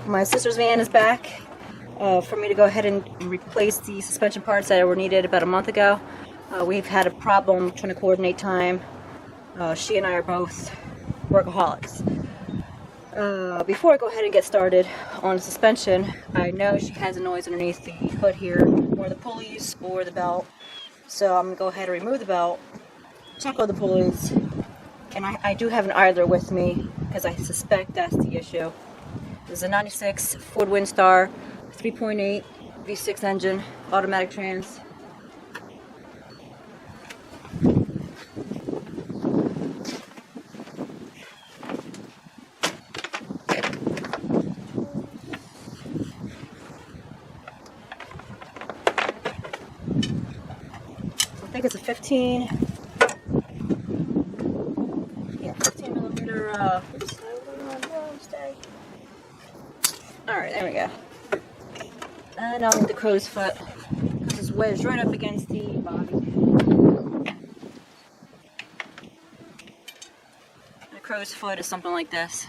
My sister's van is back for me to go ahead and replace the suspension parts that were needed about a month ago. We've had a problem trying to coordinate time. She and I are both workaholics. Before I go ahead and get started on the suspension, I know she has a noise underneath the hood here, or the pulleys, or the belt. So I'm going to go ahead and remove the belt, check all the pulleys, and I do have an idler with me because I suspect that's the issue. This is a 96 Ford Windstar 3.8 V6 engine, automatic trans. I think it's a 15 millimeter, alright, there we go. And I'll need the crow's foot, because it's wedged right up against the body. The crow's foot is something like this.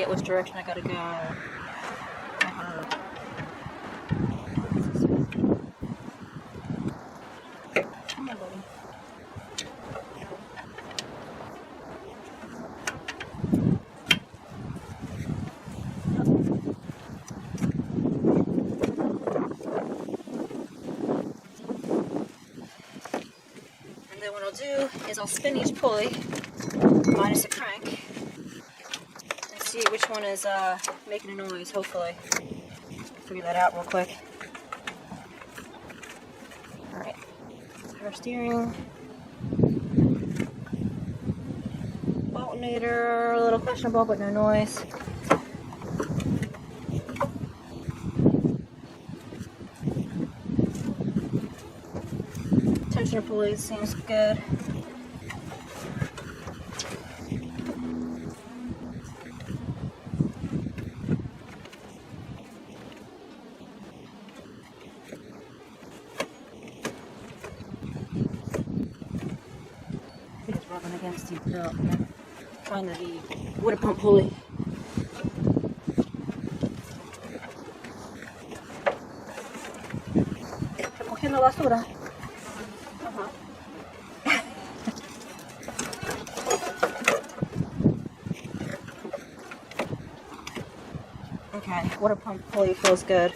Which direction I gotta go. Come on, buddy. And then what I'll do is I'll spin each pulley minus a crank. See which one is making a noise, hopefully. Figure that out real quick. Alright, power steering. Alternator, a little questionable, but no noise. Tensioner pulley seems good. Rubbing against the belt. Find the water pump pulley. Está cogiendo basura. Okay, water pump pulley feels good.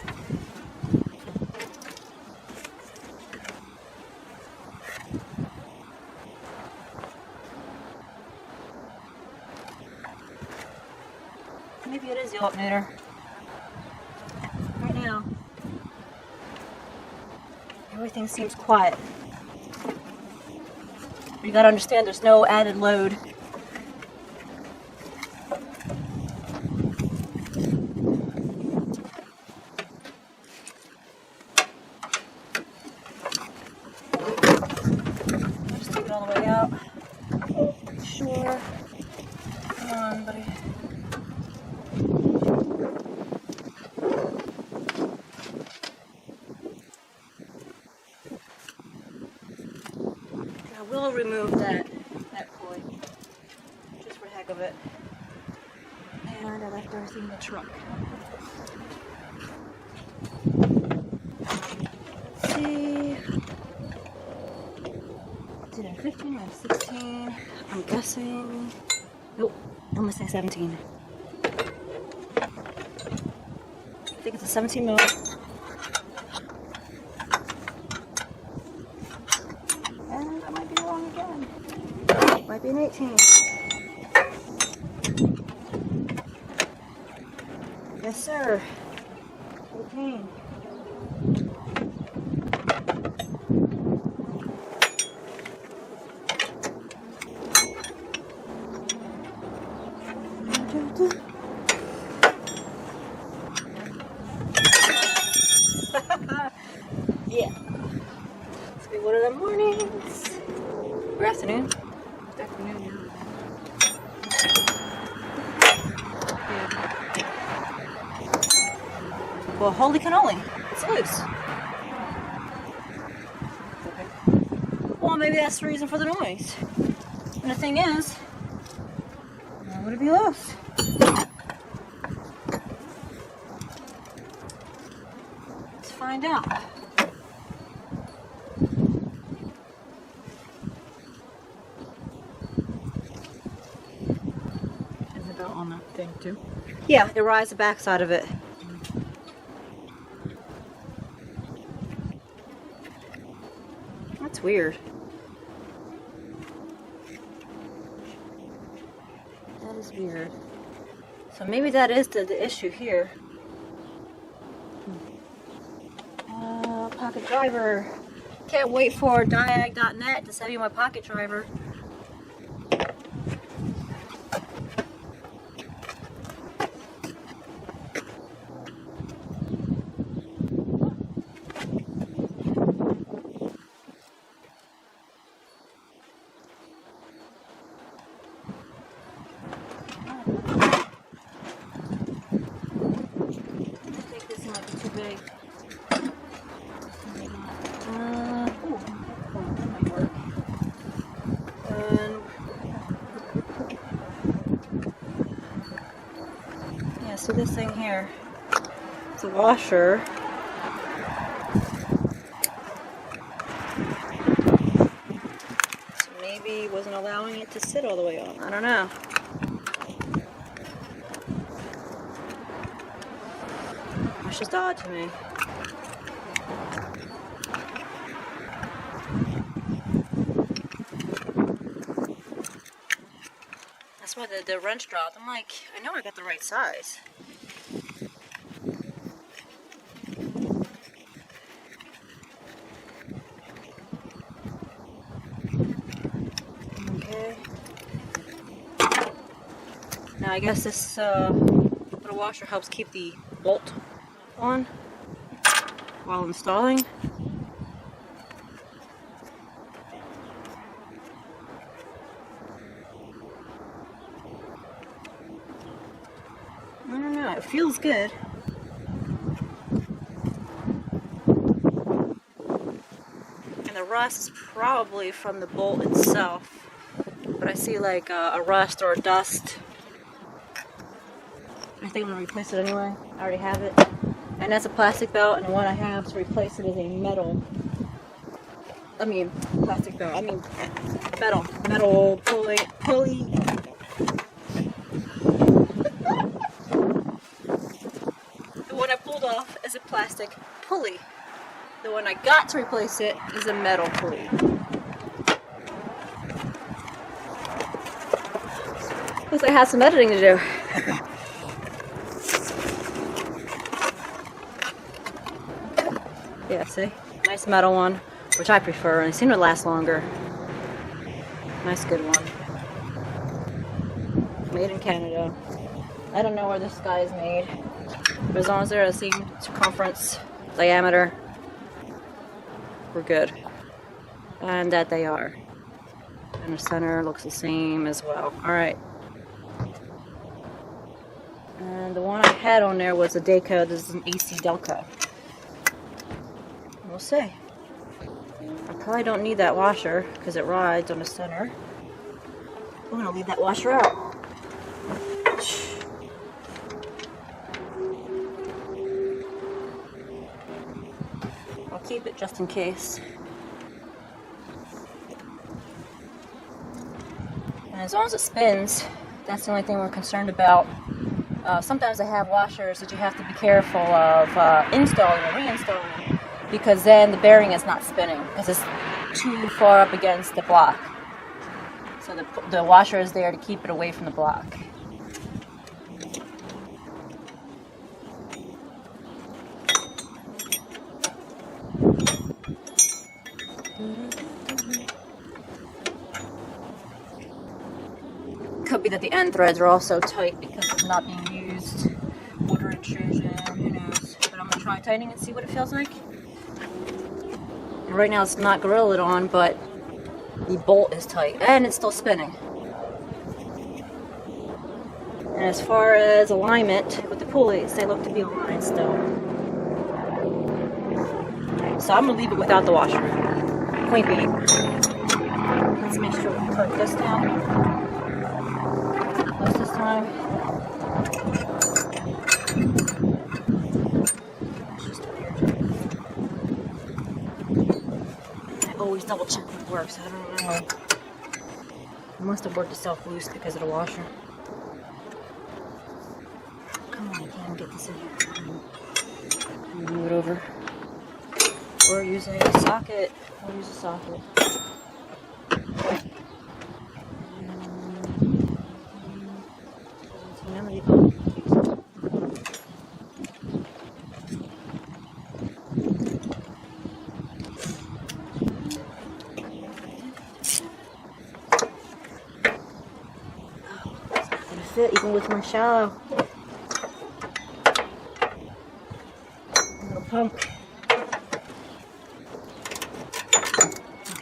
Maybe it is the alternator. Right now, everything seems quiet. You gotta understand there's no added load. Just take it all the way out. Sure. Come on, buddy. We'll remove that pulley, just for the heck of it. And I left everything in the truck. Let's see. Did I 15 or 16? I'm guessing. Nope, I'm gonna say 17. I think it's a 17 mil. Might be an 18. Yes, sir. 18. Yeah. It's been one of the mornings. Or afternoon. Afternoon, yeah. Well, holy cannoli, it's loose. Well, maybe that's the reason for the noise. And the thing is, why would it be loose? Let's find out. Is it on that thing too? Yeah, it rides the back side of it. That's weird. That is weird. So maybe that is the issue here. Pocket driver. Can't wait for Diag.net to send me my pocket driver. Big. Yeah, so this thing here, it's a washer. So maybe wasn't allowing it to sit all the way on. I don't know. It's just odd to me. That's why the wrench dropped. I'm like, I know I got the right size. Okay. Now I guess this little washer helps keep the bolt on while installing. I don't know, it feels good. And the rust is probably from the bolt itself, but I see like a rust or a dust. I think I'm going to replace it anyway. I already have it. And that's a plastic belt, and the one I have to replace it is a metal. Plastic belt. Metal pulley. The one I pulled off is a plastic pulley. The one I got to replace it is a metal pulley. Looks like I have some editing to do. Yeah, see? Nice metal one, which I prefer, and they seem to last longer. Nice good one. Made in Canada. I don't know where this guy is made, but as long as they're the same circumference, diameter, we're good. And that they are. And the center looks the same as well. Alright. And the one I had on there was a Dayco. This is an AC Delco. We'll see. I probably don't need that washer because it rides on the center. I'm going to leave that washer out. I'll keep it just in case. And as long as it spins, that's the only thing we're concerned about. Sometimes they have washers that you have to be careful of installing or reinstalling, because then the bearing is not spinning because it's too far up against the block. So the washer is there to keep it away from the block. Could be that the end threads are also tight because it's not being used. Water intrusion, who knows. But I'm going to try tightening and see what it feels like. Right now it's not Gorilla Lid on, but the bolt is tight and it's still spinning. And as far as alignment with the pulleys, they look to be aligned still. So I'm gonna leave it without the washer. Point being. Let's make sure we put this down. Close this time. That's just weird. I always double check if it works. I don't know. I must have worked itself loose because of the washer. Come on, I can't get this in here. Move it over. Or use a socket. I'll use a socket. Fit even with my shallow little pump. Okay,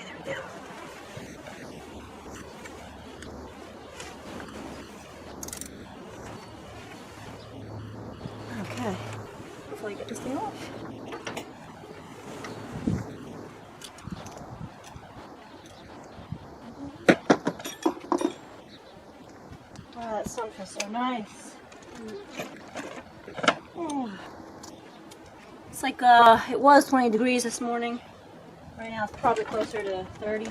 there we go. Okay, hopefully I get this thing off. Wow, that sun feels so nice. Oh. It's like it was 20 degrees this morning. Right now it's probably closer to 30.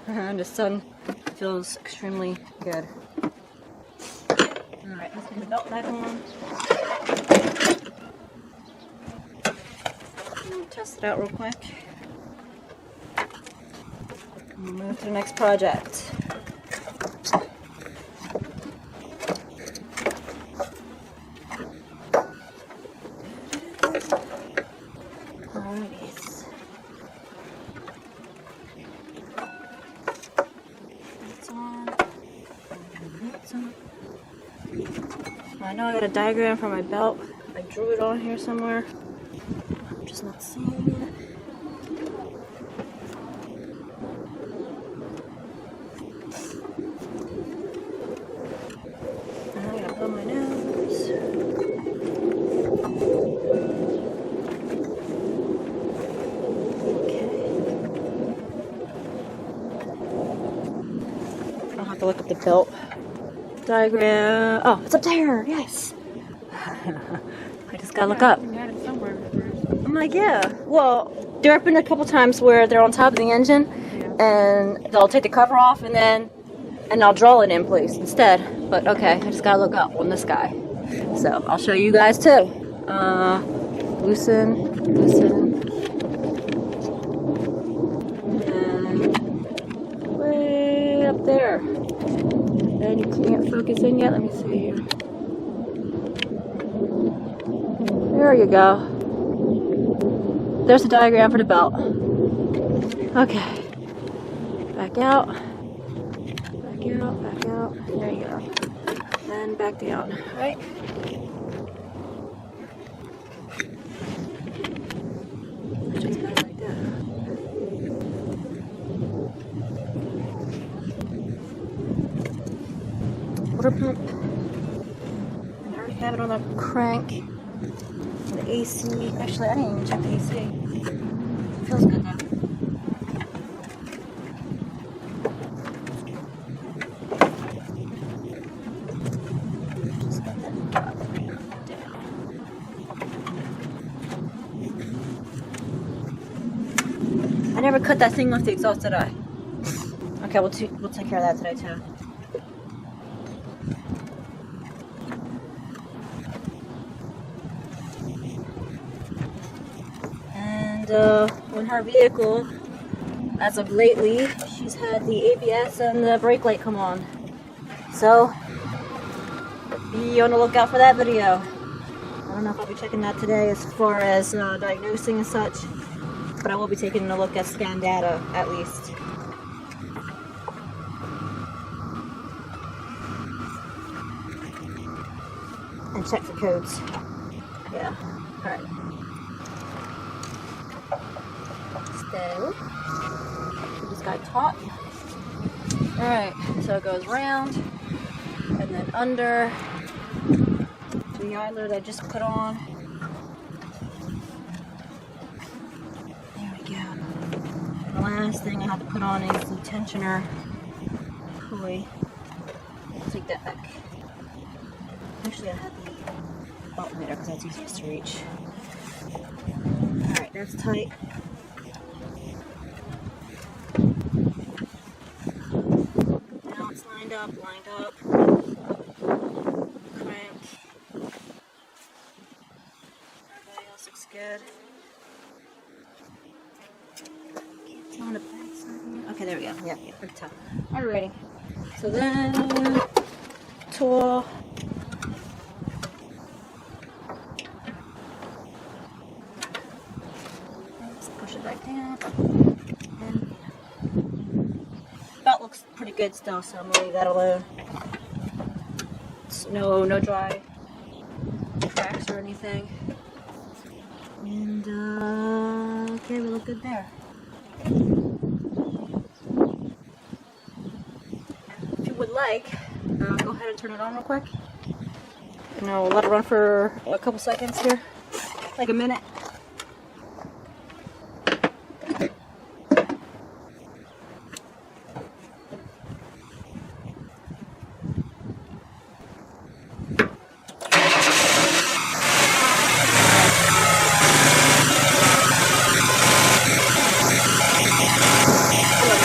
And the sun feels extremely good. Alright, let's get the belt back on. Test it out real quick. And we'll move to the next project. I know I got a diagram for my belt. I drew it on here somewhere. I'm just not seeing it. I'm gonna blow my nose. Okay. I'll have to look at the belt diagram. Oh, it's up there. Yes. I just gotta look up. I'm like, yeah. Well, there have been a couple times where they're on top of the engine, and they'll take the cover off, and I'll draw it in place instead. But okay, I just gotta look up on this guy. So I'll show you guys too. Loosen. And way up there. And you can't focus in yet. Let me see here. There you go. There's the diagram for the belt. Okay. Back out. Back out. Back out. There you go. And back down. Right? Just got it like that. Water pump. And I already have it on the crank. The AC. Actually, I didn't even check the AC. It feels good now. Just let that drop down. I never cut that thing off the exhaust, did I? Okay, we'll take care of that today too. On her vehicle, as of lately, she's had the ABS and the brake light come on. So, be on the lookout for that video. I don't know if I'll be checking that today as far as diagnosing and such, but I will be taking a look at scan data at least. And check for codes. Yeah, alright. So, we just got taut. Alright, so it goes round and then under the eyelid I just put on. last thing I have to put on is the tensioner pulley. Take that back. Actually, I have the alternator because that's easiest to reach. Alright, that's tight. Now it's lined up. Crank. Everything else looks good. On the back side. Okay, there we go. Yeah, good top. Alrighty. So then, tool. Let's push it back down. And belt looks pretty good still, so I'm gonna leave that alone. No dry cracks or anything. And okay, we look good there. If you would like, go ahead and turn it on real quick. And I'll let it run for a couple seconds here, like a minute.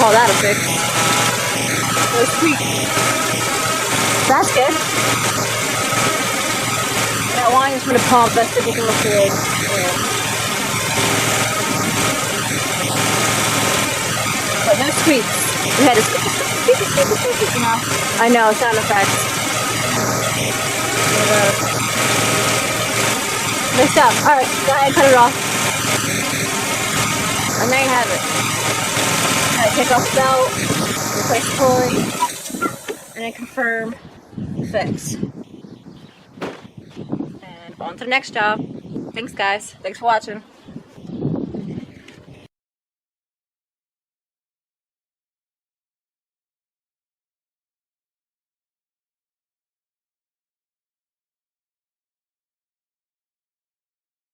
Call that a fix. No squeak. That's good. That line is from the pump. That's typical fluid. Yeah. But no squeaks. We had a squeak, you know. I know, sound effects. Good stuff. Alright, go ahead and cut it off. And there you have it. Take off the belt, replace the pulley, and then confirm the fix. And on to the next job. Thanks guys. Thanks for watching.